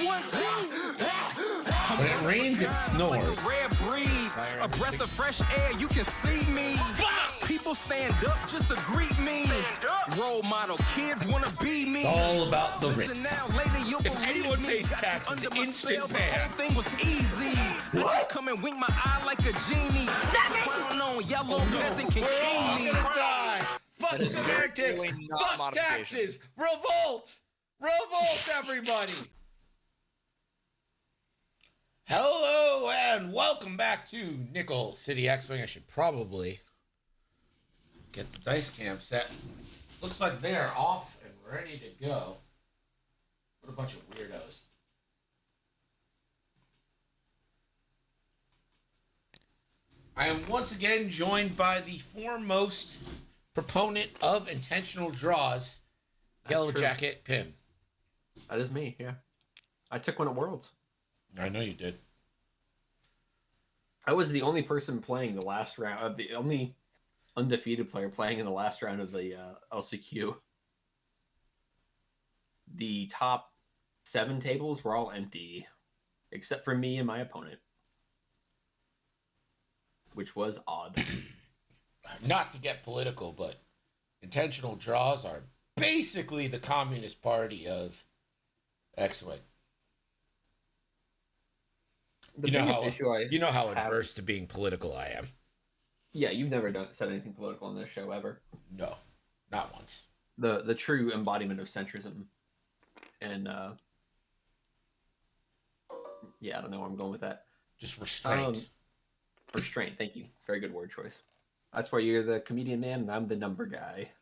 1, 2. When it rains, it snores. Like a rare breed, a breath of fresh air, you can see me. People stand up just to greet me. Role model, kids wanna be me. It's all about the Listen risk. now, later you'll If believe anyone me. pays Got you taxes, under my instant spell, the ban. whole thing was easy. I just come and wink my eye like a genie. 7. Crown on, yellow peasant can We're all king me. gonna die. Fuck That is semantics. really not Fuck modification. taxes. Revolt. Revolt, everybody. Hello and welcome back to Nickel City X-Wing. I should probably get the dice cam set. Looks like they are off and ready to go. What a bunch of weirdos. I am once again joined by the foremost proponent of intentional draws, Yellow true. Jacket Pim. That is me, yeah. I took one at Worlds. I know you did. I was the only person playing the last round, the only undefeated player playing in the last round of the LCQ. The top 7 tables were all empty, except for me and my opponent, which was odd. Not to get political, but intentional draws are basically the Communist Party of X-Wing. The You know biggest how issue I have- adverse to being political I am. Yeah, you've never said anything political on this show ever. No, not once. The true embodiment of centrism, and yeah, I don't know where I'm going with that. Just restraint. Restraint. Thank you. Very good word choice. That's why you're the comedian man and I'm the number guy.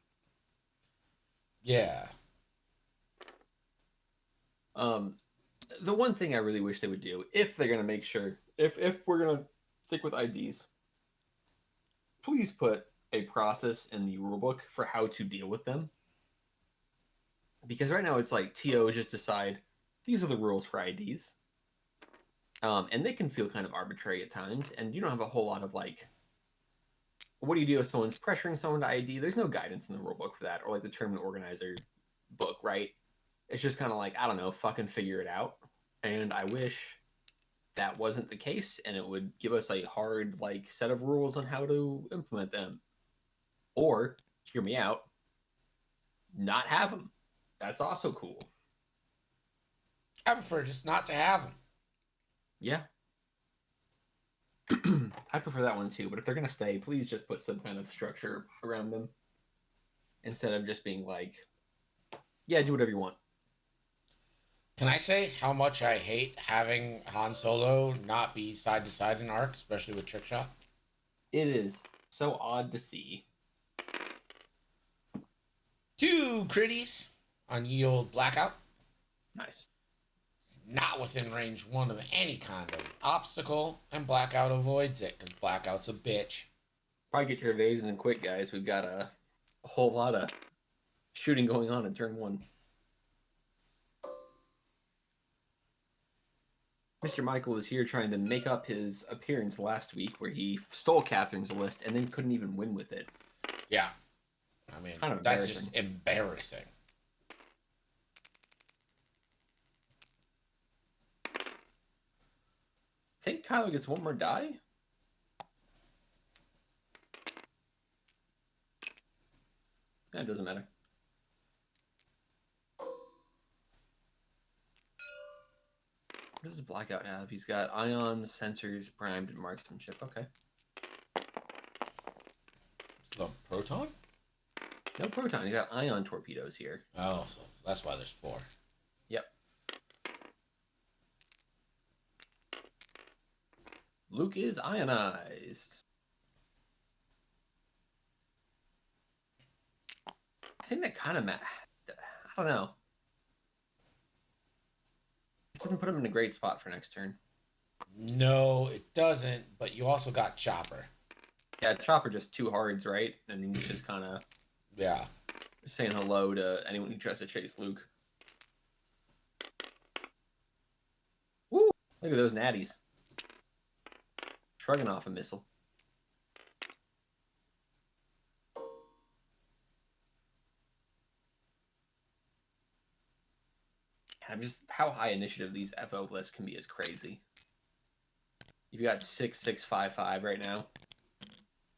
Yeah. The one thing I really wish they would do, if they're gonna make sure, if we're gonna stick with IDs, please put a process in the rulebook for how to deal with them. Because right now it's like TOs just decide these are the rules for IDs. And they can feel kind of arbitrary at times, and you don't have a whole lot of like, what do you do if someone's pressuring someone to ID? There's no guidance in the rulebook for that, or like the tournament organizer book, right? It's just kind of like, I don't know, fucking figure it out. And I wish that wasn't the case, and it would give us a hard like set of rules on how to implement them. Or, hear me out, not have them. That's also cool. I prefer just not to have them. Yeah. I prefer that one too, but if they're going to stay, please just put some kind of structure around them instead of just being like, yeah, do whatever you want. Can I say how much I hate having Han Solo not be side to side in arc, especially with trick shot? It is so odd to see. 2 critties on ye old Blackout. Nice. Not within range 1 of any kind of obstacle, and Blackout avoids it because Blackout's a bitch. Probably get your evasion quick, guys. We've got a whole lot of shooting going on in turn 1. Mr. Michael is here trying to make up his appearance last week where he stole Catherine's list and then couldn't even win with it. Yeah. I mean, Kind of that's just embarrassing. I think Kylo gets one more die. That doesn't matter. What does Blackout have? He's got ions, sensors, primed, and marksmanship. Okay. It's the proton? No proton. He's got ion torpedoes here. Oh, so that's why there's 4. Yep. Luke is ionized. I think that kind of I don't know. It doesn't put him in a great spot for next turn. No, it doesn't, but you also got Chopper. Yeah, Chopper just 2 hards, right? And he's just kind of Yeah. saying hello to anyone who tries to chase Luke. Woo! Look at those natties. Shrugging off a missile. I'm just how high initiative these FO lists can be is crazy. You've got 6-6-5-5 right now.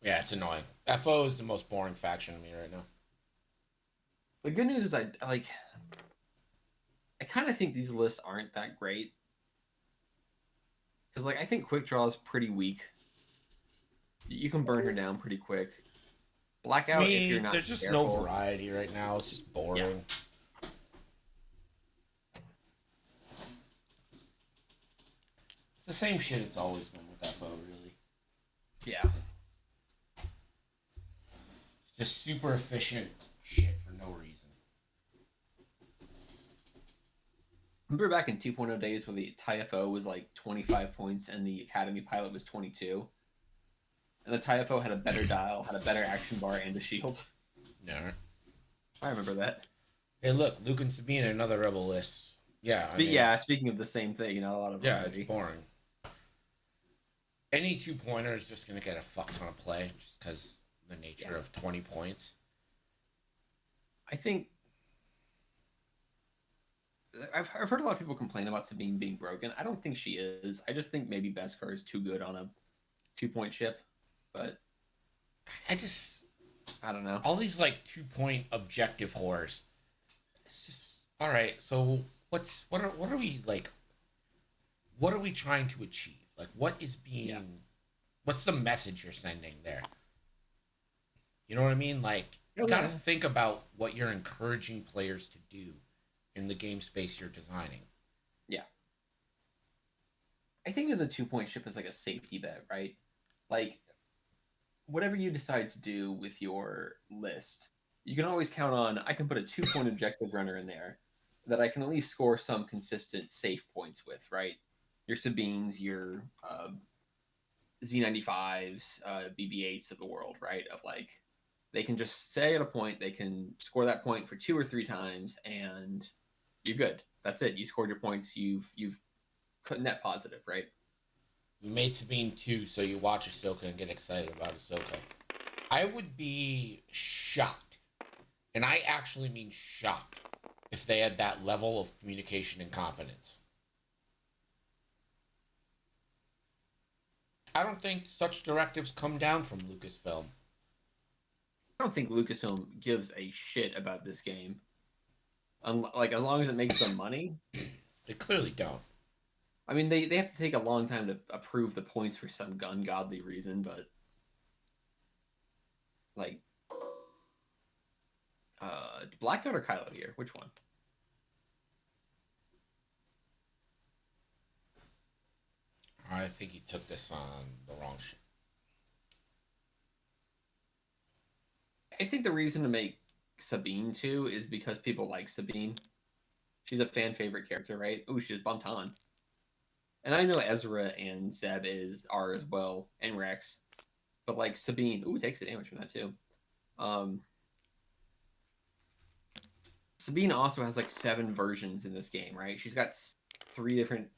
Yeah, it's annoying. FO is the most boring faction to me right now. The good news is I kind of think these lists aren't that great. Because, like, I think Quick Draw is pretty weak. You can burn her down pretty quick. Blackout, if you're not there's just careful. no variety right now. It's just boring. Yeah. It's the same shit it's always been with FO, really. Yeah. It's just super efficient shit for no reason. Remember back in 2.0 days where the TIFO was like 25 points and the Academy Pilot was 22? And the TIFO had a better dial, had a better action bar, and a shield. No. I remember that. Hey, look, Luke and Sabine, another Rebel list. Yeah. But yeah, speaking of the same thing, not a lot of variety. It's boring. Any 2-pointer is just going to get a fuck ton of play just because the nature of 20 points. I think I've heard a lot of people complain about Sabine being broken. I don't think she is. I just think maybe Beskar is too good on a 2-point ship. But I don't know. All these like 2-point objective whores. It's just all right. So what are we like? What are we trying to achieve? Like, what is being? What's the message you're sending there? You know what I mean? Like, you got to think about what you're encouraging players to do in the game space you're designing. Yeah. I think that the 2-point ship is like a safety bet, right? Like, whatever you decide to do with your list, you can always count on, I can put a 2-point objective runner in there that I can at least score some consistent safe points with, right? Your Sabines, your Z95s, BB8s of the world, right? Of like, they can just stay at a point, they can score that point for 2 or 3 times, and you're good. That's it. You scored your points. You've net positive, right? You made Sabine 2, so you watch Ahsoka and get excited about Ahsoka. I would be shocked, and I actually mean shocked, if they had that level of communication and competence. I don't think such directives come down from Lucasfilm. I don't think Lucasfilm gives a shit about this game. Like, as long as it makes them money. They clearly don't. I mean, they have to take a long time to approve the points for some ungodly reason, but like, Blackout or Kylo here? Which one? I think he took this on the wrong shit. I think the reason to make Sabine 2 is because people like Sabine. She's a fan favorite character, right? Ooh, she just bumped Han. And I know Ezra and Zeb are as well, and Rex. But like Sabine, ooh, takes the damage from that too. Sabine also has like 7 versions in this game, right? She's got 3 different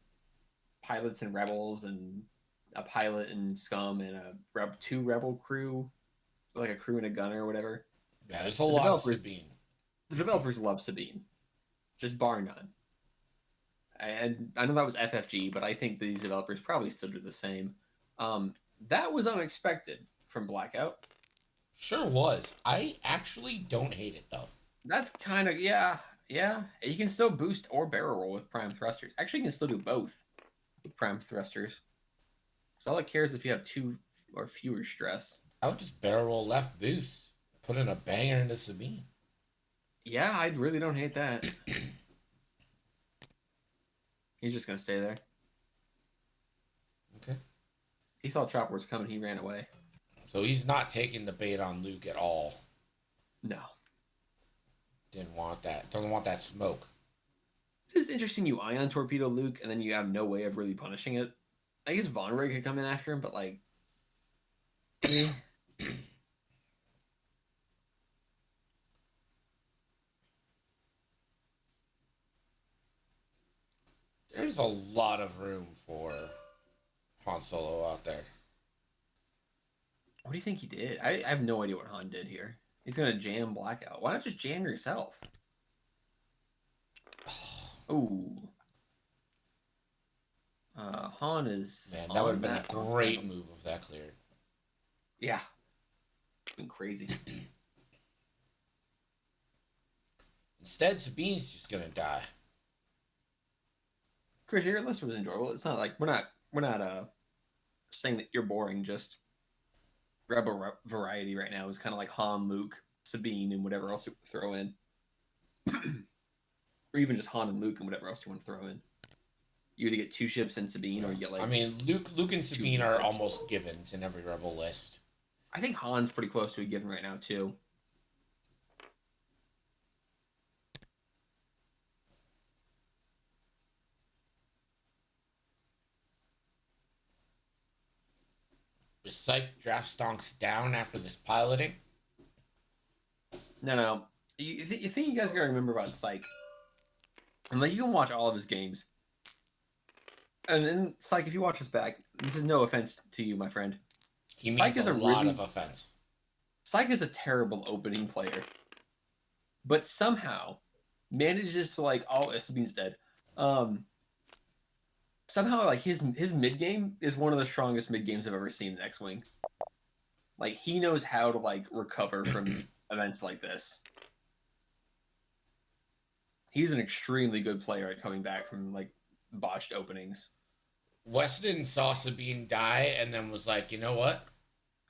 pilots and rebels, and a pilot and scum, and 2 rebel crew, like a crew and a gunner or whatever. Yeah, there's a lot of Sabine. The developers love Sabine, just bar none. And I know that was FFG, but I think these developers probably still do the same. That was unexpected from Blackout. Sure was. I actually don't hate it, though. That's kind of, yeah. You can still boost or barrel roll with prime thrusters. Actually, you can still do both with prime thrusters. So all it cares is if you have 2 or fewer stress. I would just barrel roll left boost, put in a banger into Sabine. Yeah, I really don't hate that. He's just going to stay there. Okay. He saw Chop Wars coming. He ran away. So he's not taking the bait on Luke at all. No. Didn't want that. Doesn't want that smoke. This is interesting. You ion torpedo Luke, and then you have no way of really punishing it. I guess Von Ray could come in after him, but like... There's a lot of room for Han Solo out there. What do you think he did? I have no idea what Han did here. He's going to jam Blackout. Why not just jam yourself? Ooh. Han is. Man, that would have been a on great move if that cleared. Yeah. It's been crazy. Instead, Sabine's just gonna die. Chris, your list was enjoyable. It's not like we're not saying that you're boring. Just rebel variety right now is kind of like Han, Luke, Sabine, and whatever else you throw in, or even just Han and Luke and whatever else you want to throw in. You either get 2 ships and Sabine, or you get like. I mean, Luke and Sabine are almost givens in every rebel list. I think Han's pretty close to a given right now too. Is Psych draft stonks down after this piloting? No. You think you guys gotta remember about Psych? And like you can watch all of his games. And then Psych, if you watch this back, this is no offense to you, my friend. He means a lot of offense. Psych is a terrible opening player, but somehow manages to like Sabine's dead. Somehow like his mid game is one of the strongest mid games I've ever seen in X-Wing. Like he knows how to like recover from events like this. He's an extremely good player at coming back from like botched openings. Weston saw Sabine die and then was like, you know what?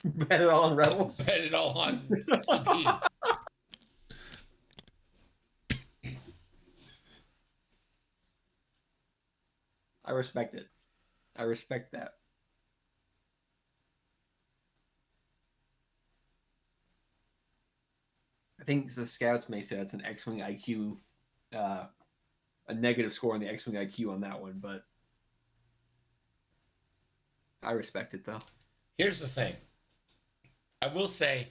Bet it all on Rebels. Bet it all on Sabine. I respect it. I respect that. I think the scouts may say that's an X-Wing IQ, a negative score on the X-Wing IQ on that one, but I respect it though. Here's the thing. I will say,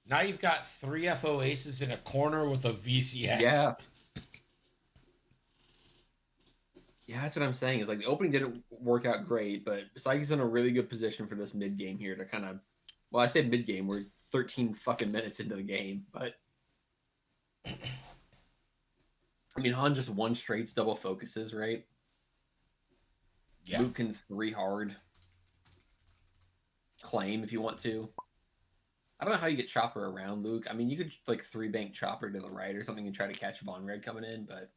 now you've got 3 FO aces in a corner with a VCX. Yeah. Yeah, that's what I'm saying. Is like the opening didn't work out great, but Psyche's in a really good position for this mid game here to kind of. Well, I say mid game. We're 13 fucking minutes into the game, but I mean, Han just 1 straight double focuses, right? Yeah. Luke can 3 hard claim if you want to. I don't know how you get Chopper around Luke. I mean, you could like 3 bank Chopper to the right or something and try to catch Von Red coming in, but.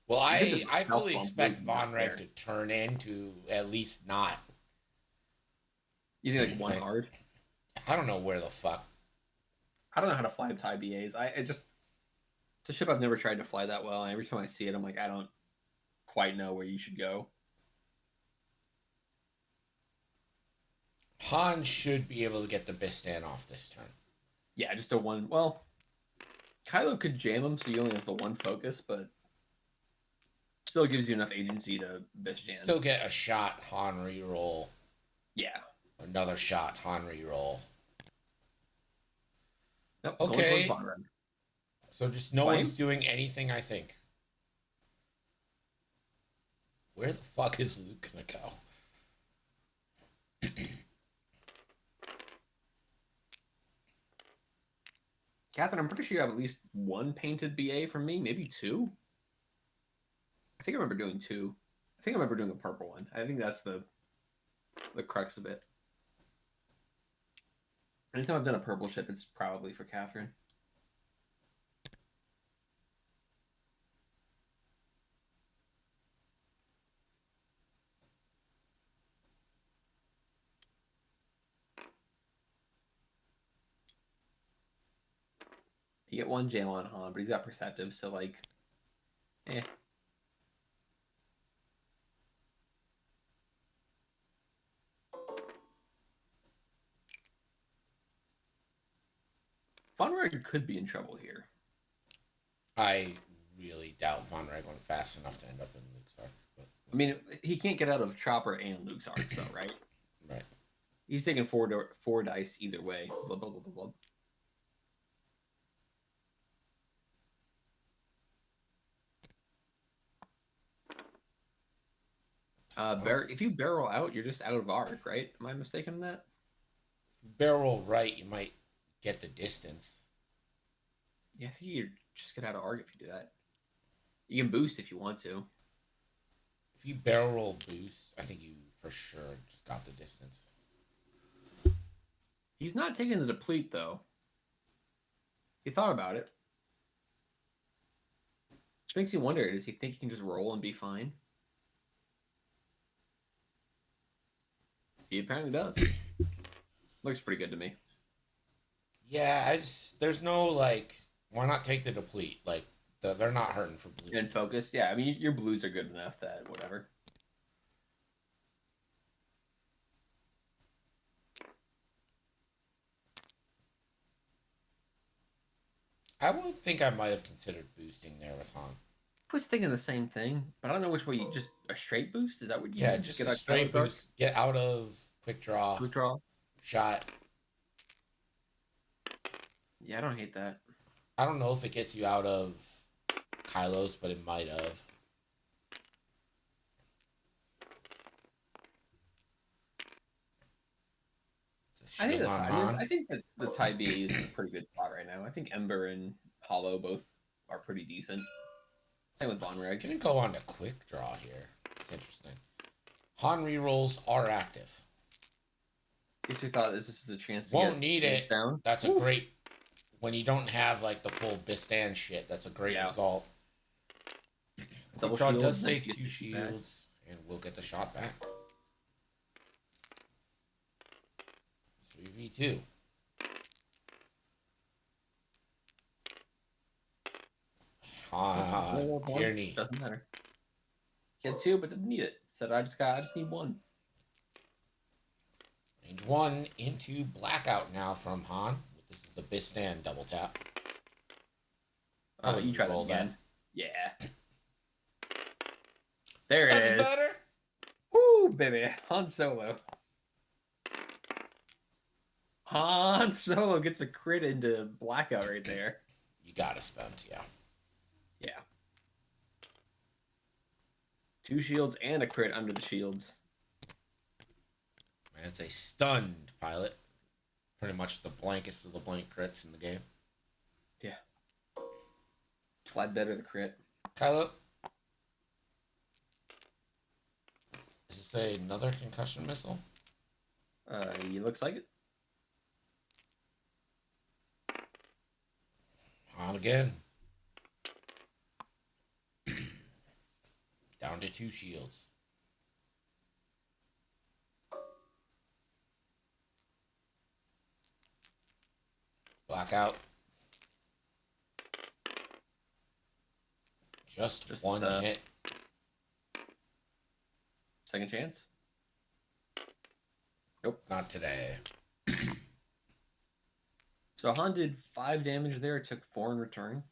Well, I fully expect Von Red to turn into at least not. You think like 1 hard? I don't know where the fuck. I don't know how to fly tie BAs. It's a ship I've never tried to fly that well. And every time I see it, I'm like, I don't quite know where you should go. Han should be able to get the Bistan off this turn. Yeah, just a 1. Well, Kylo could jam him, so he only has the 1 focus, but still gives you enough agency to Bistan. Still get a shot Han reroll. Yeah. Another shot Han reroll. Nope, okay. So just no Flame? one's doing anything, I think. Where the fuck is Luke gonna go? Catherine, I'm pretty sure you have at least 1 painted BA from me, maybe 2. I think I remember doing 2. I think I remember doing a purple one. I think that's the crux of it. Anytime I've done a purple ship, it's probably for Catherine. You get 1 jail on Han, but he's got perceptive, so like, eh. Von Reg could be in trouble here. I really doubt Von Reg went fast enough to end up in Luke's arc. But I mean, he can't get out of Chopper and Luke's arc, though, right? Right. He's taking 4 dice either way. Blah, blah, blah, blah, blah. If you barrel out, you're just out of arc, right? Am I mistaken in that? Barrel right, you might get the distance. Yeah, I think you just get out of arc if you do that. You can boost if you want to. If you barrel roll boost, I think you for sure just got the distance. He's not taking the deplete, though. He thought about it. Which makes you wonder, does he think he can just roll and be fine? He apparently does. Looks pretty good to me. Yeah, there's no, like, why not take the deplete? Like, they're not hurting for blue. And focus, yeah. I mean, your blues are good enough that whatever. I would think I might have considered boosting there with Han. I was thinking the same thing, but I don't know which way. You just a straight boost? Is that what you? Yeah, just get a straight boost. Get out of quick draw. Quick draw. Shot. Yeah, I don't hate that. I don't know if it gets you out of Kylos, but it might have. I think that the tie B is in a pretty good spot right now. I think Ember and Hollow both are pretty decent. Same with Von Reg. Gonna go on to quick draw here. It's interesting. Han rerolls are active. Guess we thought this is a chance to Won't need it. Down. That's a great. When you don't have like the full Bistan shit, that's a great result. Double draw does take 2 shields, and we'll get the shot back. 3v2. Tierney. Doesn't matter. Get 2, but didn't need it. Said I just need 1. Range 1 into blackout now from Han. This is a Bistan double tap. Oh, you try that again. Yeah. There it is. That's better. Woo, baby. Han Solo. Han Solo gets a crit into blackout right there. You gotta spend, yeah. Yeah. 2 shields and a crit under the shields. Man, it's a stunned pilot. Pretty much the blankest of the blank crits in the game. Yeah. Fly better the crit. Kylo. Is this another concussion missile? He looks like it. On again. Down to 2 shields. Blackout. Just one hit. Second chance? Nope. Not today. So Han did 5 damage there. It took 4 in return.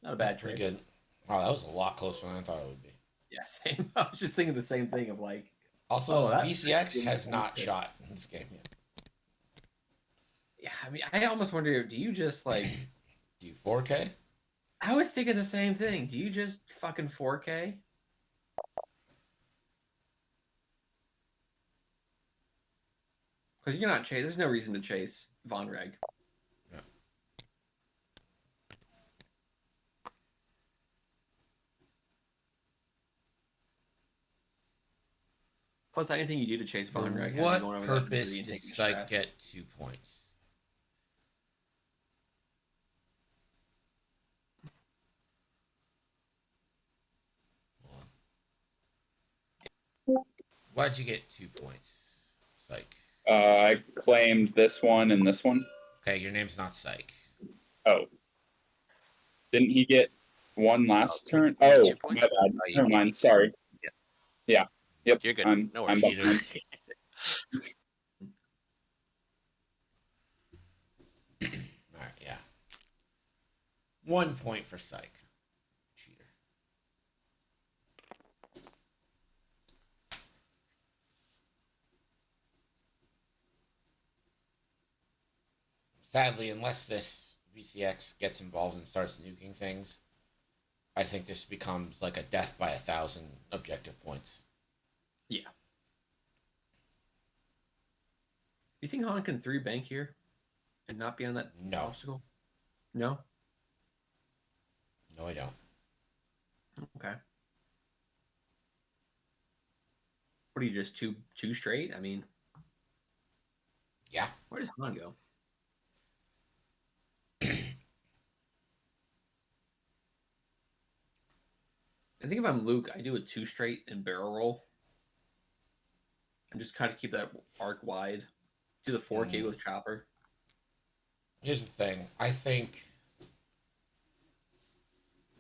Not a bad trade. Pretty good. Wow, that was a lot closer than I thought it would be. Yeah, same. I was just thinking the same thing of like. Also, VCX has not shot in this game yet. Yeah, I mean, I almost wonder, do you just like. Do you 4K? I was thinking the same thing. Do you just fucking 4K? Because you're not chase. There's no reason to chase Von Reg. Yeah. Plus, anything you do to chase Von Reg. What purpose did Psych get 2 points? Why'd you get 2 points, Psych? I claimed this one and this one. Okay, your name's not Psych. Oh. Didn't he get 1 last turn? Oh, my bad. Never mind. Sorry. Yeah. Yep. You're good. I'm behind. Alright, yeah. 1 point for Psych. Cheater. Sadly, unless this VCX gets involved and starts nuking things, I think this becomes like a death by 1,000 objective points. Yeah. You think Han can 3 bank here and not be on that obstacle? No? No, I don't. Okay. What are you, just two straight? I mean, Yeah. where does Han go? I think if I'm Luke, I do a 2 straight and barrel roll. And just kind of keep that arc wide. Do the 4K with Chopper. Here's the thing. I think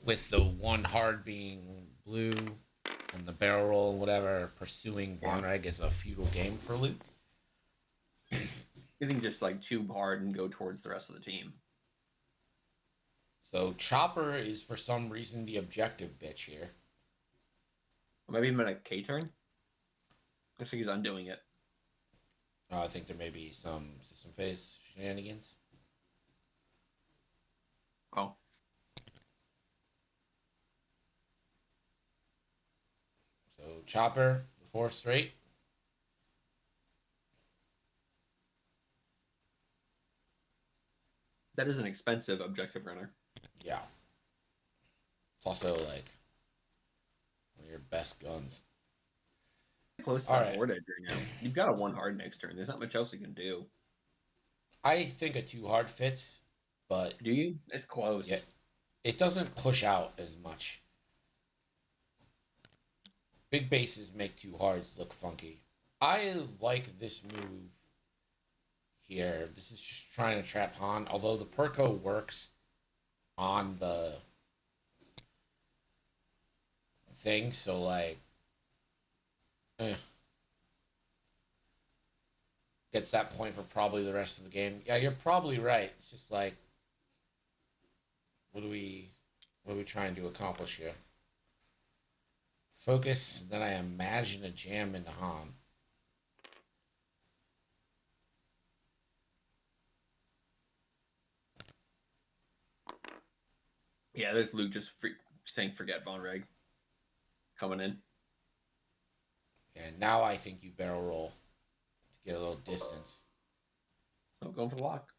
with the one hard being blue and the barrel roll, whatever, pursuing Von Reg is a futile game for Luke. You think just like 2 hard and go towards the rest of the team. So Chopper is for some reason the objective bitch here. Or maybe I'm in a K turn. Looks like he's undoing it. I think there may be some system phase shenanigans. Oh. So Chopper, 4 straight. That is an expensive objective runner. Yeah. It's also like one of your best guns. Close to that board edge right now. You've got a 1 hard next turn. There's not much else you can do. I think a 2 hard fits, but do you? It's close. Yeah, it doesn't push out as much. Big bases make 2 hards look funky. I like this move here. This is just trying to trap Han, although the Perko works on the thing, so like gets that point for probably the rest of the game. Yeah, you're probably right. It's just like what are we trying to accomplish here? Focus, then I imagine a jam into Han. Yeah, there's Luke just saying forget Von Reg. Coming in. And now I think you barrel roll to get a little distance. Oh, going for the lock.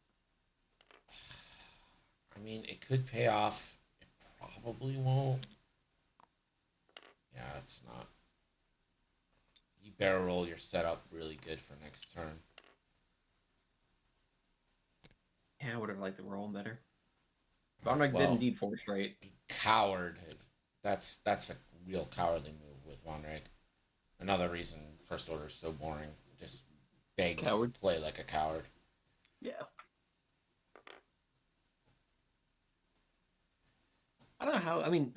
I mean, it could pay off. It probably won't. Yeah, it's not. You barrel roll, you're set up really good for next turn. Yeah, I would have liked the roll better. Von Reg did indeed 4 straight. Coward. That's a real cowardly move with Von Reg. Another reason First Order is so boring. Just beg coward. Play like a coward. Yeah. I don't know how. I mean,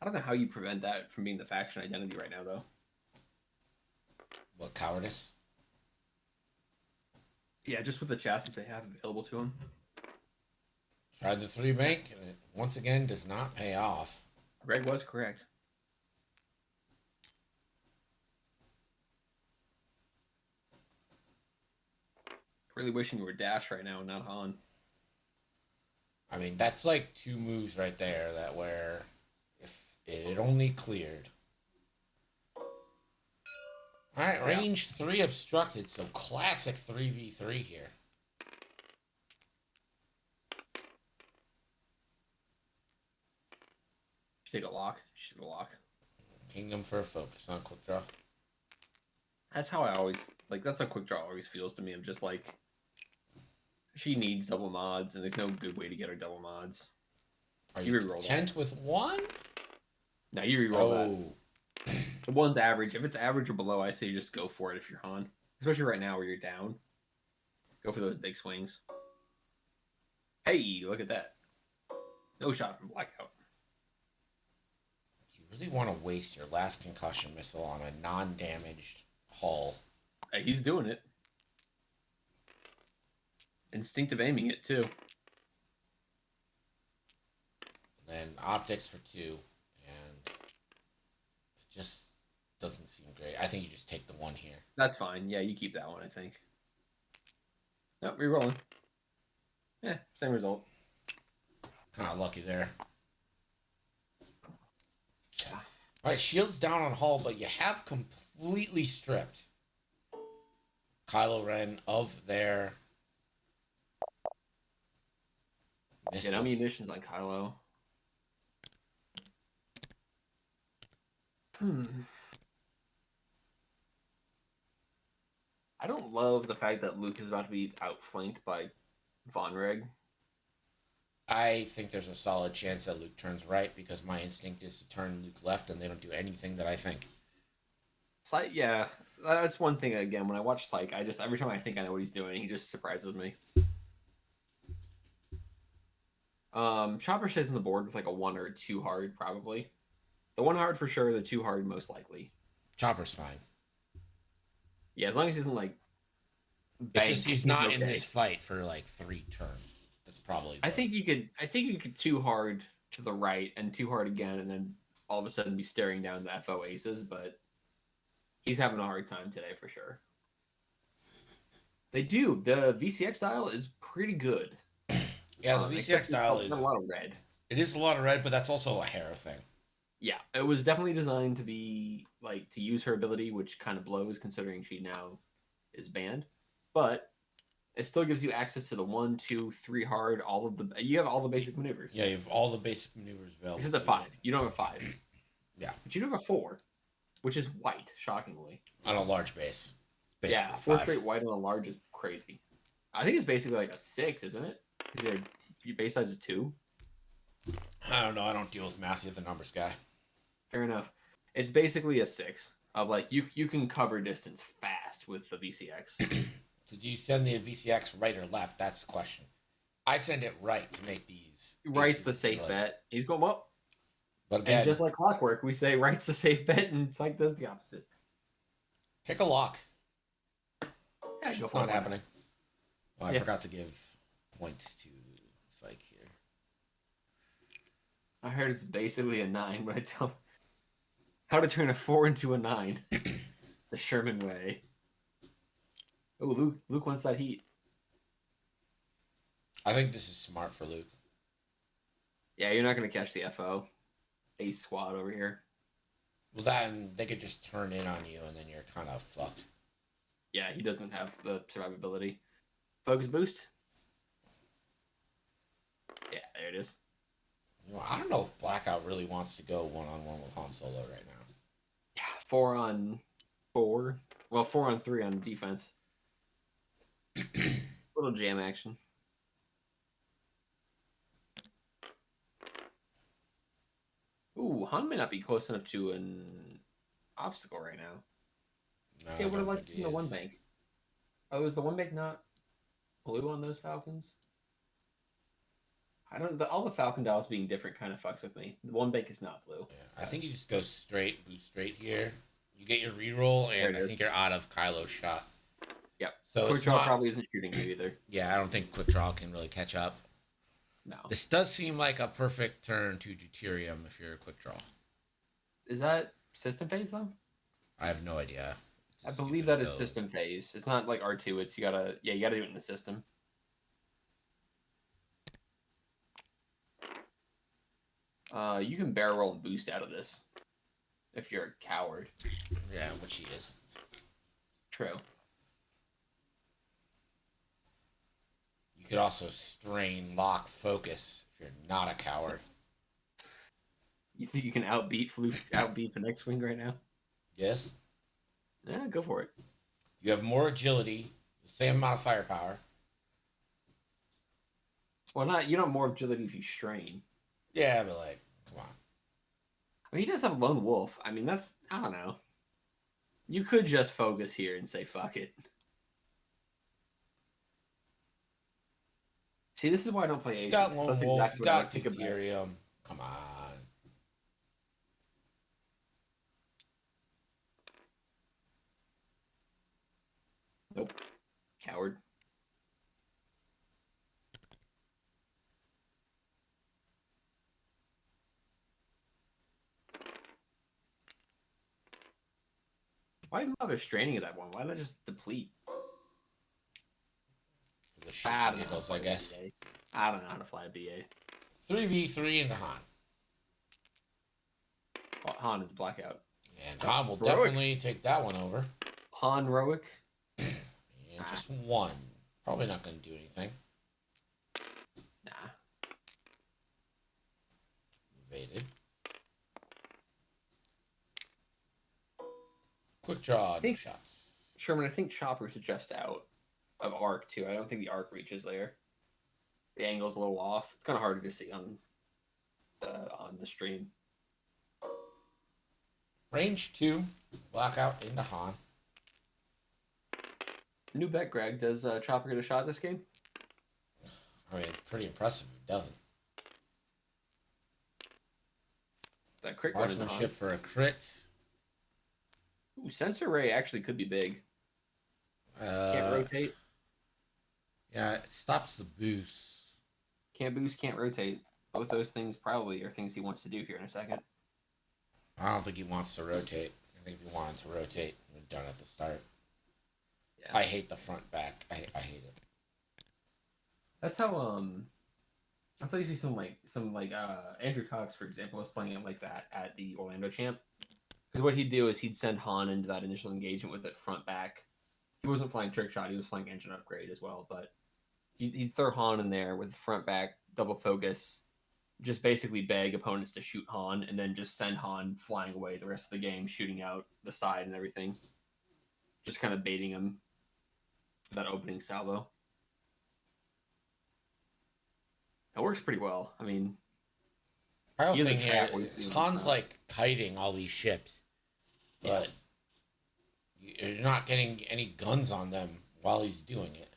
I don't know how you prevent that from being the faction identity right now, though. What, cowardice? Yeah, just with the chassis they have available to them. Tried the 3 bank, and it once again does not pay off. Greg was correct. Really wishing you were Dash right now and not Han. I mean, that's like 2 moves right there that where if it had only cleared. Alright, range 3 obstructed, so classic 3v3 here. Take a lock. Shoot a lock. Kingdom for a focus on quick draw. That's how I always like. That's how quick draw always feels to me. I'm just like, she needs double mods, and there's no good way to get her double mods. Are you content with 1? No, you reroll that. The 1's average. If it's average or below, I say just go for it if you're Han. Especially right now where you're down. Go for those big swings. Hey, look at that. No shot from Blackout. You really want to waste your last concussion missile on a non-damaged hull. Hey, he's doing it. Instinctive aiming it, too. And then optics for 2. And it just doesn't seem great. I think you just take the 1 here. That's fine. Yeah, you keep that one, I think. Nope, rerolling. Yeah, same result. Kind of lucky there. All right, shields down on hull, but you have completely stripped Kylo Ren of their missiles. Get no munitions on Kylo. I don't love the fact that Luke is about to be outflanked by Von Reg. I think there's a solid chance that Luke turns right because my instinct is to turn Luke left, and they don't do anything that I think. Psych, yeah, that's one thing. Again, when I watch Psych, I just every time I think I know what he's doing, he just surprises me. Chopper stays on the board with like a 1 or a 2 hard, probably. The 1 hard for sure, the 2 hard most likely. Chopper's fine. Yeah, as long as he doesn't like It's bank, just he's not in okay. this fight for like 3 turns. That's probably. I think you could 2 hard to the right and 2 hard again, and then all of a sudden be staring down the FO aces. But he's having a hard time today for sure. They do. The VCX style is pretty good. Yeah, the VCX style is a lot of red. It is a lot of red, but that's also a Hera thing. Yeah, it was definitely designed to be like to use her ability, which kind of blows considering she now is banned. But it still gives you access to the 1, 2, 3 hard. You have all the basic maneuvers. Yeah, you have all the basic maneuvers available. Except the 5. You don't have a 5. Yeah, but you do have a 4, which is white. Shockingly, on a large base. Yeah, 4 straight white on a large is crazy. I think it's basically like a 6, isn't it? Your base size is 2. I don't know. I don't deal with math. You're the numbers guy. Fair enough. It's basically a 6 of like you can cover distance fast with the VCX. So do you send the VCX right or left? That's the question. I send it right to make these. Right's the safe bet. He's going up. But again, and just like clockwork, we say right's the safe bet, and Psych does the opposite. Pick a lock. Yeah, it's not happening. Well, I forgot to give points to Psych here. I heard it's basically a 9, but I tell how to turn a 4 into a 9. The Sherman way. Oh, Luke wants that heat. I think this is smart for Luke. Yeah, you're not going to catch the FO. Ace squad over here. Well, that and they could just turn in on you, and then you're kind of fucked. Yeah, he doesn't have the survivability. Focus boost. Yeah, there it is. You know, I don't know if Blackout really wants to go 1-on-1 with Han Solo right now. Yeah, 4-on-4. Well, 4-on-3 on defense. Little jam action. Ooh, Han may not be close enough to an obstacle right now. No, see, I would have liked to see the 1 bank. Oh, is the 1 bank not blue on those Falcons? I don't. All the Falcon dials being different kind of fucks with me. The 1 bank is not blue. Yeah, I think you just go straight, boost straight here. You get your reroll, and I think you're out of Kylo's shot. Yep. So Quick Draw probably isn't shooting you either. Yeah, I don't think Quick Draw can really catch up. No. This does seem like a perfect turn to Deuterium if you're a Quick Draw. Is that system phase though? I have no idea. I believe that is system phase. It's not like R2. It's you gotta do it in the system. You can barrel roll and boost out of this if you're a coward. Yeah, which he is. True. You could also strain, lock, focus if you're not a coward. You think you can outbeat the next swing right now? Yes. Yeah, go for it. You have more agility, the same amount of firepower. Well, you don't have more agility if you strain. Yeah, but like, come on. I mean, he does have Lone Wolf. I mean, I don't know. You could just focus here and say, fuck it. See, this is why I don't play aces. You got Lone That's Wolf, exactly you what I got think about. Deuterium. Come on. Nope. Coward. Why even bother straining at that one? Why not just deplete? For the shit vehicles, I guess. I don't know how to fly a BA. 3v3 into Han. Well, Han is blackout. And Han will Heroic. definitely take that one over. Han Roic. And just one. Probably not going to do anything. Nah. Evaded. draw, I think shots. Sherman, I think Chopper's just out of arc too. I don't think the arc reaches there. The angle's a little off. It's kind of hard to see on the stream. Range 2, blackout into Han. New bet, Greg. Does Chopper get a shot this game? I mean, pretty impressive if he doesn't. That crit going into Han. Marksmanship for a crit. Ooh, Sensor Ray actually could be big. Can't rotate. Yeah, it stops the boost. Can't boost, can't rotate. Both those things probably are things he wants to do here in a second. I don't think he wants to rotate. I think if he wanted to rotate, he would have done it at the start. Yeah. I hate the front back. I hate it. That's how you see some Andrew Cox, for example, was playing it like that at the Orlando Champ. Because what he'd do is he'd send Han into that initial engagement with it front back. He wasn't flying trick shot, he was flying engine upgrade as well, but he'd throw Han in there with front back, double focus, just basically beg opponents to shoot Han, and then just send Han flying away the rest of the game, shooting out the side and everything. Just kind of baiting him for that opening salvo. It works pretty well. I mean, I don't think track Han's like kiting all these ships, but you're not getting any guns on them while he's doing it.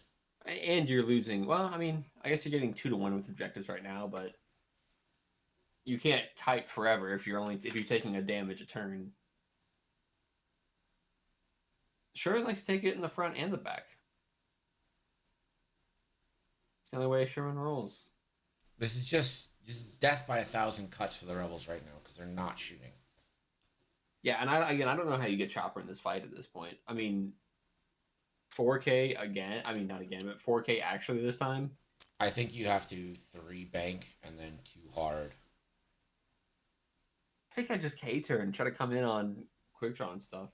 And you're losing. Well, I mean, I guess you're getting 2-1 with objectives right now, but you can't kite forever if you're taking a damage a turn. Sure, likes to take it in the front and the back. It's the only way Sherman rolls. This is just death by 1,000 cuts for the rebels right now because they're not shooting. Yeah, and I don't know how you get Chopper in this fight at this point. I mean, 4K again. I mean, not again, but 4K actually this time. I think you have to 3 bank and then 2 hard. I think I just K-turn and try to come in on quick draw and stuff.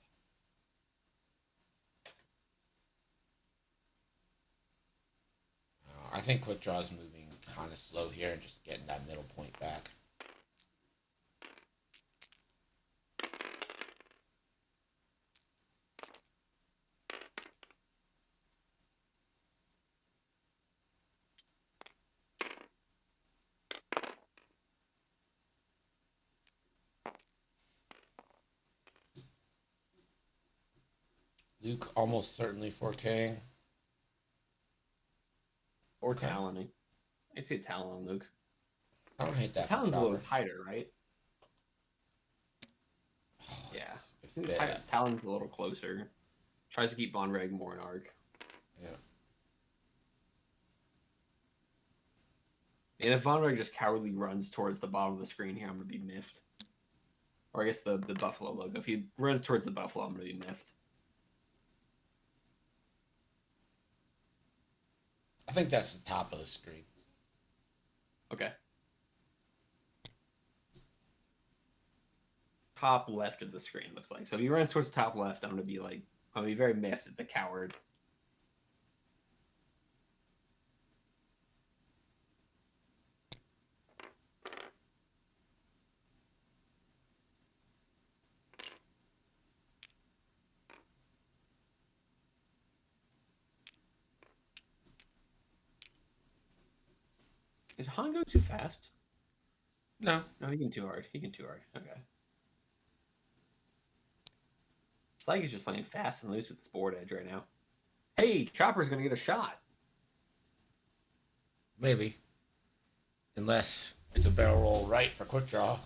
I think quick draw is moving kind of slow here and just getting that middle point back. Luke almost certainly 4King. Or Taloning. I'd say Talon on Luke. I don't hate that. Talon's a little tighter, right? Yeah. Talon's a little closer. Tries to keep Von Reg more in arc. Yeah. And if Von Reg just cowardly runs towards the bottom of the screen here, I'm going to be miffed. Or I guess the Buffalo logo. If he runs towards the Buffalo, I'm going to be miffed. I think that's the top of the screen. Okay. Top left of the screen looks like. So if he runs towards the top left, I'm gonna be very miffed at the coward. Did Han go too fast? No, he can too hard. Okay. Psych is just playing fast and loose with this board edge right now. Hey, Chopper's gonna get a shot. maybe. Unless it's a barrel roll right for quick draw.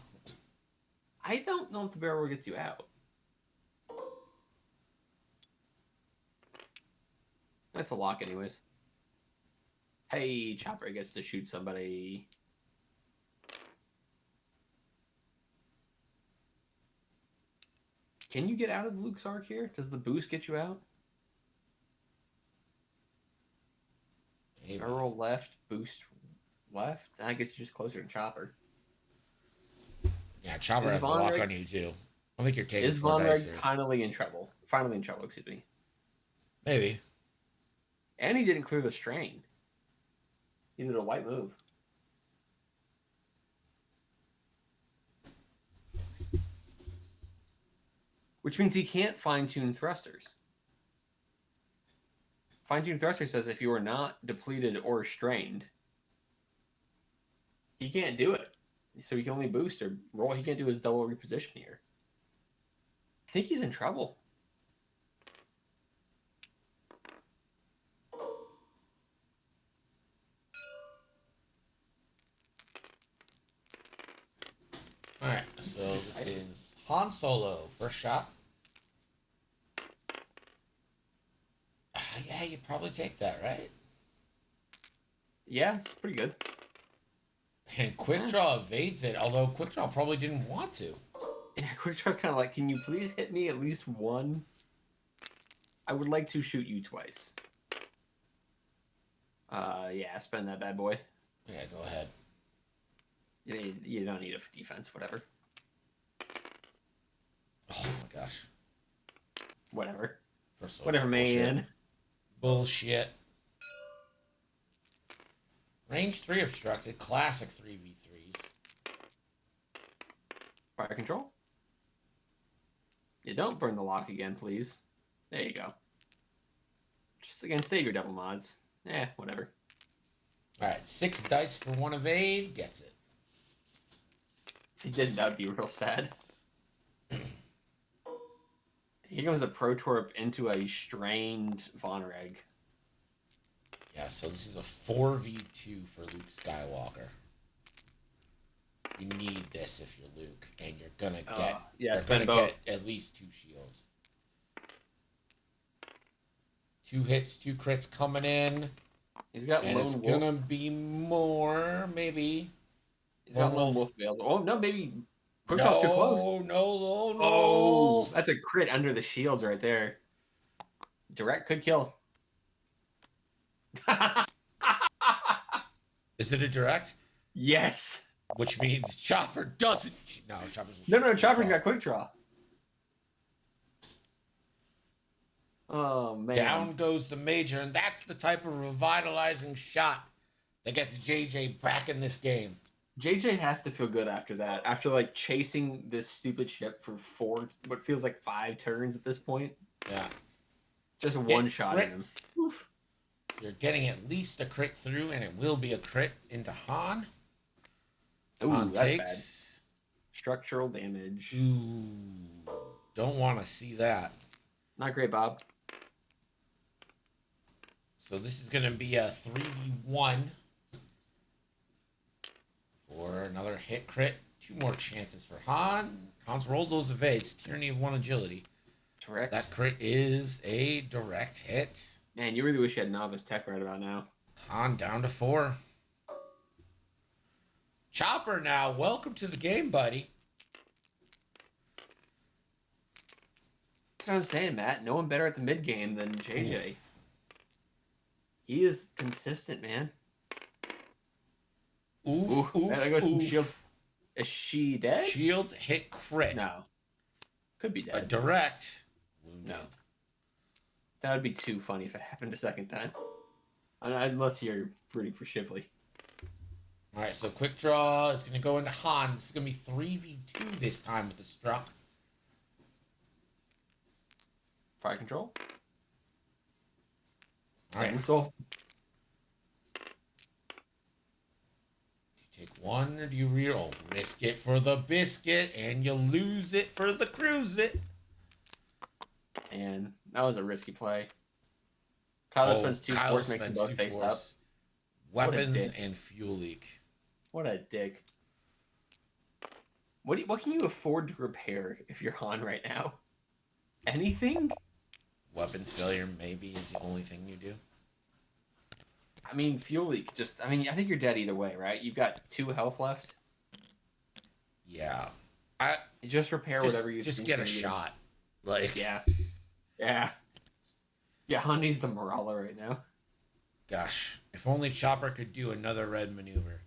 I don't know if the barrel roll gets you out. That's a lock anyways. Hey, Chopper gets to shoot somebody. Can you get out of Luke's arc here? Does the boost get you out? Maybe. Barrel left, boost left. That gets you just closer to Chopper. Yeah, Chopper has a lock on you too. I think you're taking. Is Von Reg finally in trouble? Finally in trouble, excuse me. Maybe. And he didn't clear the strain. He did a white move. which means he can't fine-tune thrusters. Fine-tune thruster says if you are not depleted or strained, he can't do it. So he can only boost or roll. He can't do his double reposition here. I think he's in trouble. All right, so this is Han Solo. First shot. Yeah, you probably take that, right? Yeah, it's pretty good. And Quick Draw evades it, although Quick Draw probably didn't want to. Yeah, Quick Draw's kind of like, can you please hit me at least one? I would like to shoot you twice. Yeah, spend that bad boy. Yeah, go ahead. You don't need a defense, whatever. Oh my gosh. Whatever. First Whatever, man. Bullshit. Range 3 obstructed. Classic 3v3s. Fire control. You don't burn the lock again, please. There you go. Just again, save your double mods. Whatever. Alright, 6 dice for 1 evade. Gets it. If he didn't, that would be real sad. Here comes a Protorp into a strained Vonreg. Yeah, so this is a 4v2 for Luke Skywalker. You need this if you're Luke, and you're gonna get you're gonna get at least 2 shields. 2 hits, 2 crits coming in. He's got and Lone it's Wolf. gonna be more, maybe. He's got Lone Wolf available. Oh no, maybe No, too close. No. Oh, that's a crit under the shields right there. Direct could kill. Is it a direct? Yes. Which means Chopper doesn't. No, Chopper's. No. Chopper's got quick draw. Oh man. Down goes the Major, and that's the type of revitalizing shot that gets JJ back in this game. JJ has to feel good after that. After like chasing this stupid ship for what feels like 5 turns at this point. Yeah. Just one shot at him. Oof. You're getting at least a crit through, and it will be a crit into Han. Ooh, Han that's takes. bad. Structural damage. Ooh. Don't want to see that. Not great, Bob. So this is going to be a 3v1 for another hit crit. 2 more chances for Han. Han's rolled those evades. Tyranny of 1 agility. Direct. That crit is a direct hit. Man, you really wish you had novice tech right about now. Han down to 4. Chopper now. Welcome to the game, buddy. That's what I'm saying, Matt. No one better at the mid game than JJ. Oof. He is consistent, man. Oof. I got some shield. Is she dead? Shield hit crit. No. Could be dead. A direct. Wounded. No. That would be too funny if it happened a second time. Unless you're rooting for Shively. All right, so quick draw is going to go into Han. This is going to be 3v2 this time with the struck. Fire control. All right. So, do you take 1 or do you reroll? Risk it for the biscuit, and you lose it for the cruise it. And that was a risky play. Kylo spends 2 force, makes them both face up. Weapons and fuel leak. What a dick. What can you afford to repair if you're Han right now? Anything? Weapons failure maybe is the only thing you do. I mean, fuel leak I think you're dead either way, right? You've got 2 health left. Yeah. Just repair whatever you just get a shot. Like Yeah. Han needs the Morala right now. Gosh, if only Chopper could do another red maneuver.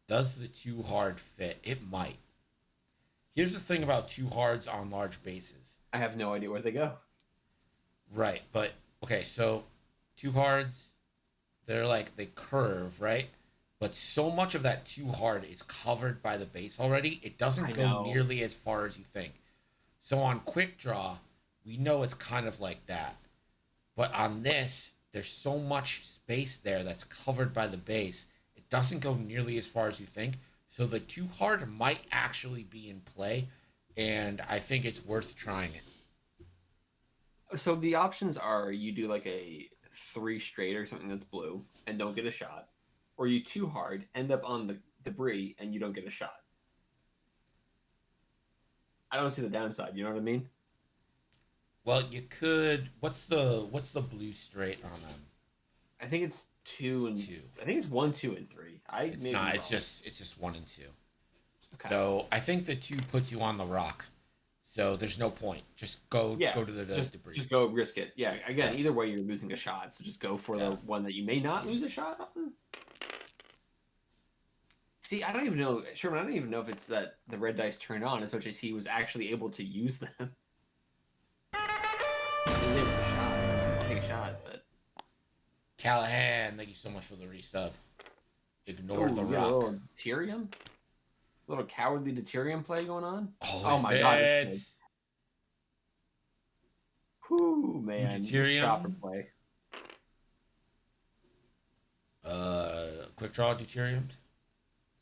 Does the 2 hard fit? It might. Here's the thing about 2 hards on large bases. I have no idea where they go. Right, but okay, so 2 hards, they curve, right? But so much of that 2 hard is covered by the base already, it doesn't go nearly as far as you think. So on quick draw, we know it's kind of like that. But on this, there's so much space there that's covered by the base. It doesn't go nearly as far as you think. So the 2 hard might actually be in play, and I think it's worth trying it. So the options are you do like a 3 straight or something that's blue and don't get a shot, or you 2 hard, end up on the debris and you don't get a shot. I don't see the downside. You know what I mean? Well, you could. What's the blue straight on them? I think it's 2 and 2. I think it's 1, 2, and 3. It's not. It's just 1 and 2. Okay. So I think the 2 puts you on the rock. So there's no point. Just go to the debris. Just go risk it. Yeah. Again, either way, you're losing a shot. So just go for the one that you may not lose a shot on. See, I don't even know, Sherman. I don't even know if it's that the red dice turned on as much as he was actually able to use them. Take a shot, but Callahan, thank you so much for the resub. Ignore the rock. A little deuterium? A little cowardly deuterium play going on? Oh my god. It's whoo, man. Deuterium. Chopper play. Quick draw deuterium.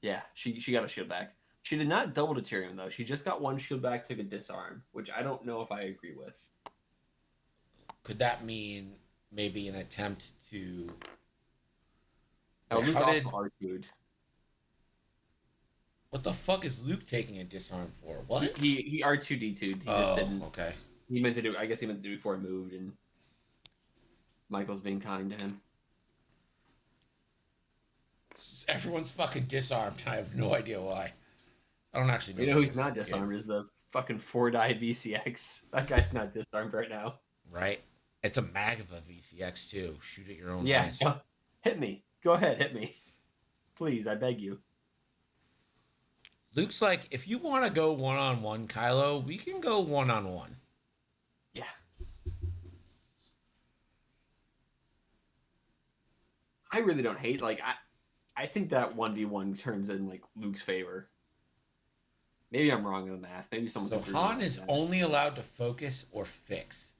Yeah, she got a shield back. She did not double deuterium though. She just got 1 shield back, took a disarm, which I don't know if I agree with. Could that mean maybe an attempt to? Oh, Luke also argued. What the fuck is Luke taking a disarm for? What? He R2D2'd. He just didn't. Okay. He meant to do. I guess he meant to do before he moved, and Michael's being kind to him. Everyone's fucking disarmed. I have no idea why. I don't actually know. You know who's not disarmed is the fucking 4-die VCX. That guy's not disarmed right now. Right? It's a Magva VCX too. Shoot at your own. Yeah. Hit me. Go ahead. Hit me. Please, I beg you. Luke's like, if you want to go 1-on-1, Kylo, we can go 1-on-1. Yeah. I really don't hate. Like, I think that 1v1 turns in like Luke's favor. Maybe I'm wrong in the math. Maybe someone. So Han is only allowed to focus or fix,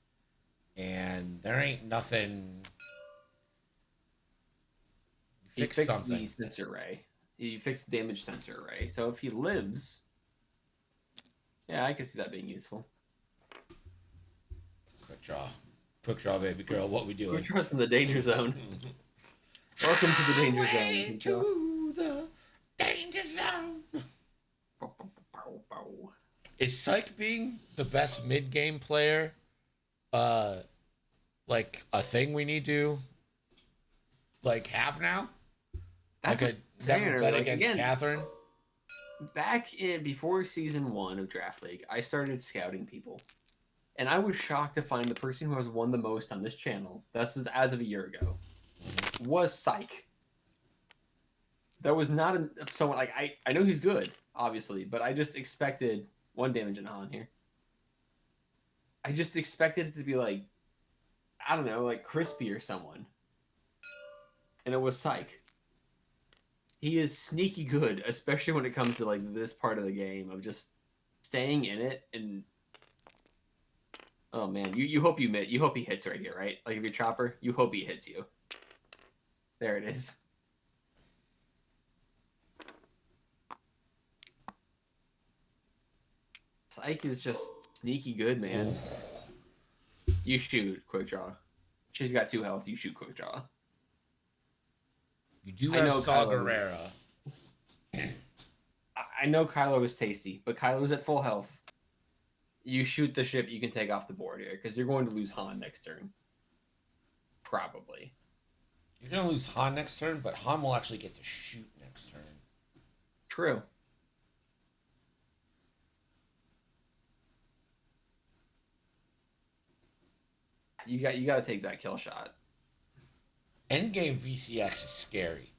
and there ain't nothing. He fixed something. The sensor array. He fixed the damage sensor array. So if he lives, yeah, I could see that being useful. Quick draw, baby girl. What we doing? We're trusting the danger zone. Welcome to the danger zone. To the danger zone. Is Psych being the best mid-game player, like a thing we need to, like, have now? That's like a never bet against Catherine. Back in before season 1 of Draft League, I started scouting people, and I was shocked to find the person who has won the most on this channel. This was as of a year ago. Was Psych. That was not someone like I know he's good, obviously, but I just expected 1 damage in Han here. I just expected it to be like, I don't know, like Crispy or someone. And it was Psych. He is sneaky good, especially when it comes to like this part of the game of just staying in it. And oh man, you hope he hits right here, right? Like if you're Chopper, you hope he hits you. There it is. Psych is just sneaky good, man. You shoot quick draw. She's got 2 health. You shoot quick draw. You do have Saw Gerrera. I know Kylo is tasty, but Kylo's at full health. You shoot the ship, you can take off the board here, because you're going to lose Han next turn. Probably. You're going to lose Han next turn, but Han will actually get to shoot next turn. True. You got to take that kill shot. Endgame VCX is scary.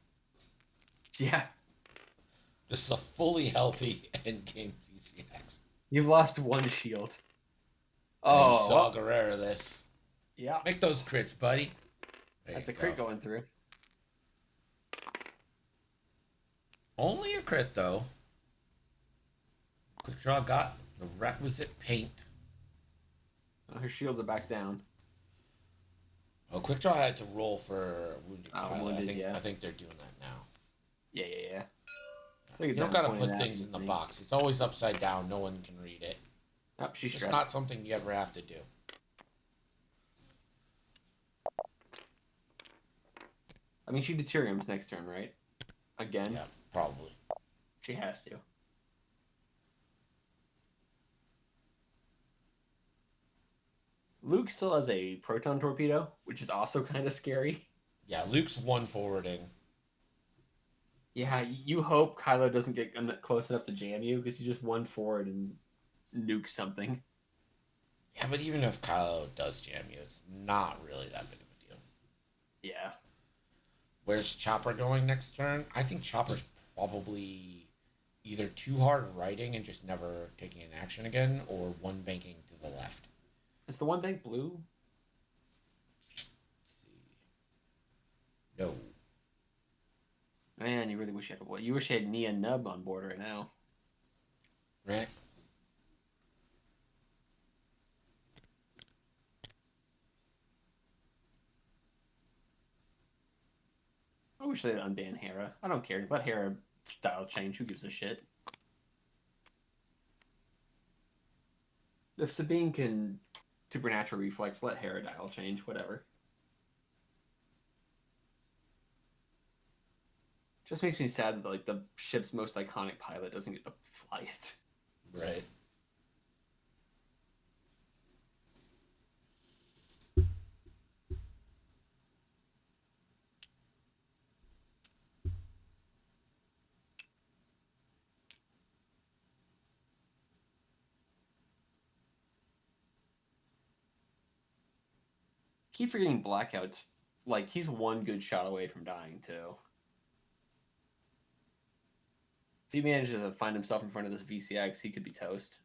Yeah. Just a fully healthy endgame VCX. You've lost 1 shield. Oh, Saw Gerrera this. Yeah. Make those crits, buddy. That's a crit going through. Only a crit, though. Quick draw got the requisite paint. Her shields are back down. Oh, Quick Draw had to roll for wounded pilot. Wounded, I think they're doing that now. Yeah. You don't gotta put things in the box. It's always upside down. No one can read it. Oh, she's it's not something you ever have to do. I mean, she deuteriums next turn, right? Again? Yeah, probably. She has to. Luke still has a proton torpedo, which is also kind of scary. Yeah, Luke's one forwarding. Yeah, you hope Kylo doesn't get close enough to jam you, because he just one forward and nukes something. Yeah, but even if Kylo does jam you, it's not really that big of a deal. Yeah. Where's Chopper going next turn? I think Chopper's probably either too hard riding and just never taking an action again, or one banking to the left. Is the one bank blue? Let's see. No. Man, you really wish you had you wish you had Nia Nub on board right now. Right. I wish they'd unban Hera. I don't care. Let Hera dial change. Who gives a shit? If Sabine can supernatural reflex, let Hera dial change. Whatever. Just makes me sad that like the ship's most iconic pilot doesn't get to fly it. Right. Keep forgetting Blackout's like he's one good shot away from dying too. If he manages to find himself in front of this VCX, he could be toast.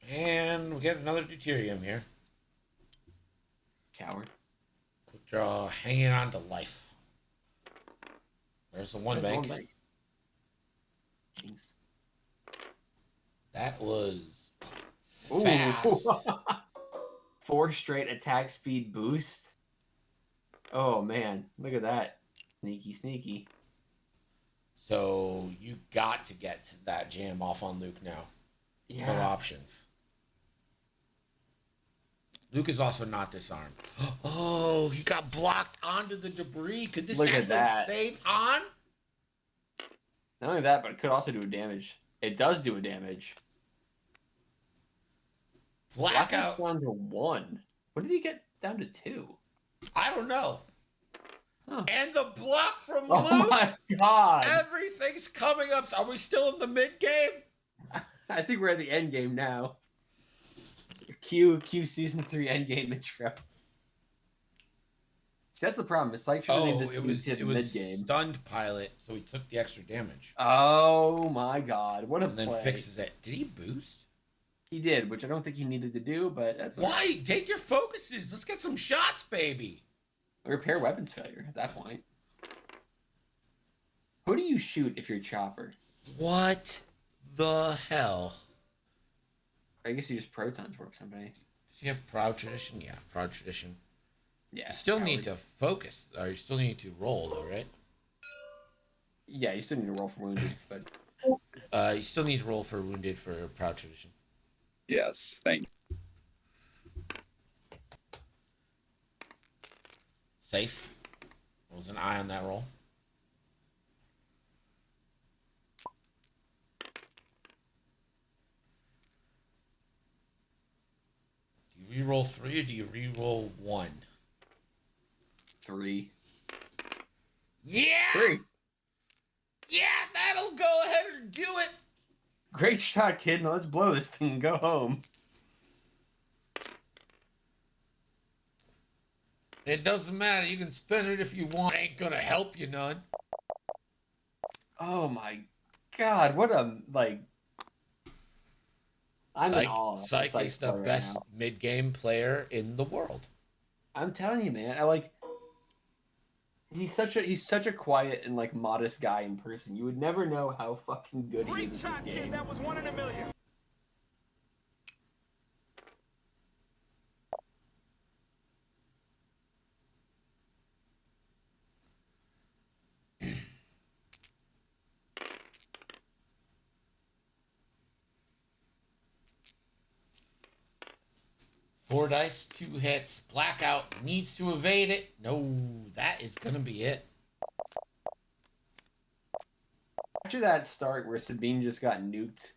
And we get another deuterium here. Coward. Quick Draw hanging on to life. There's the one bank. Jinx. That was Ooh. fast. 4 straight attack speed boost. Oh man, look at that. Sneaky. So you got to get that jam off on Luke now. Yeah. No options. Luke is also not disarmed. Oh, he got blocked onto the debris. Could this actually save Han? Not only that, but it could also do a damage. It does do a damage. Blackout down to 1. What did he get down to 2? I don't know. Huh. And the block from Oh Luke. my god! Everything's coming up. Are we still in the mid game? I think we're at the end game now. Q season 3 end game intro. See, that's the problem. It's like it was stunned pilot, so he took the extra damage. Oh my god! What a and then fixes it. Did he boost? He did, which I don't think he needed to do, but that's why. Right. Take your focuses. Let's get some shots, baby. Repair weapons failure at that point. Who do you shoot if you're Chopper? What the hell? I guess you just protons warp somebody. Does he have proud tradition? Yeah, proud tradition. Yeah. You still need to focus, or you still need to roll, though, right? Yeah, you still need to roll for wounded, but you still need to roll for wounded for proud tradition. Yes, thanks. Safe. What was an eye on that roll? Do you re-roll 3 or do you re-roll 1? 3. Yeah! 3. Yeah, that'll go ahead and do it. Great shot, kid. Now let's blow this thing and go home. It doesn't matter. You can spend it if you want. It ain't gonna help you none. Oh my god, what a, like... I'm in awe of Psych is the play best right mid-game player in the world. now. I'm telling you, man. I like. He's such a quiet and like modest guy in person. You would never know how fucking good he is at this game. That was 1 in a million. Four dice, 2 hits. Blackout needs to evade it. No, that is gonna be it. After that start where Sabine just got nuked,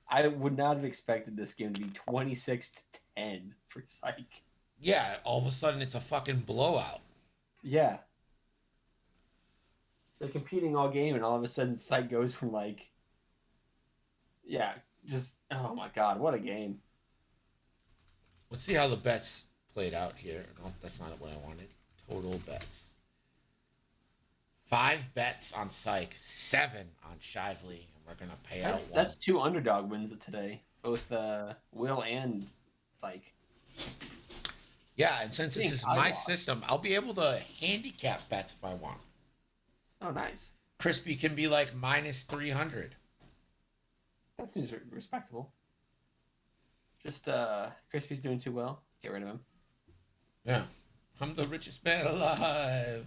I would not have expected this game to be 26-10 for Psych. Yeah, all of a sudden it's a fucking blowout. Yeah. They're competing all game, and all of a sudden Psych goes from like, yeah, just, oh my god, what a game. Let's see how the bets played out here. No, that's not what I wanted. Total bets. 5 bets on Psych, 7 on Shively, and we're gonna pay out 1. That's 2 underdog wins today, both Will and Psych. Yeah, and since this is my system, I'll be able to handicap bets if I want. Oh, nice. Crispy can be like minus 300. That seems respectable. Just Crispy's doing too well. Get rid of him. Yeah, I'm the richest man alive.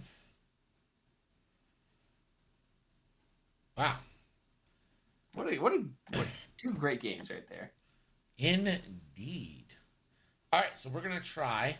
Wow. What 2 great games right there. Indeed. All right, so we're gonna try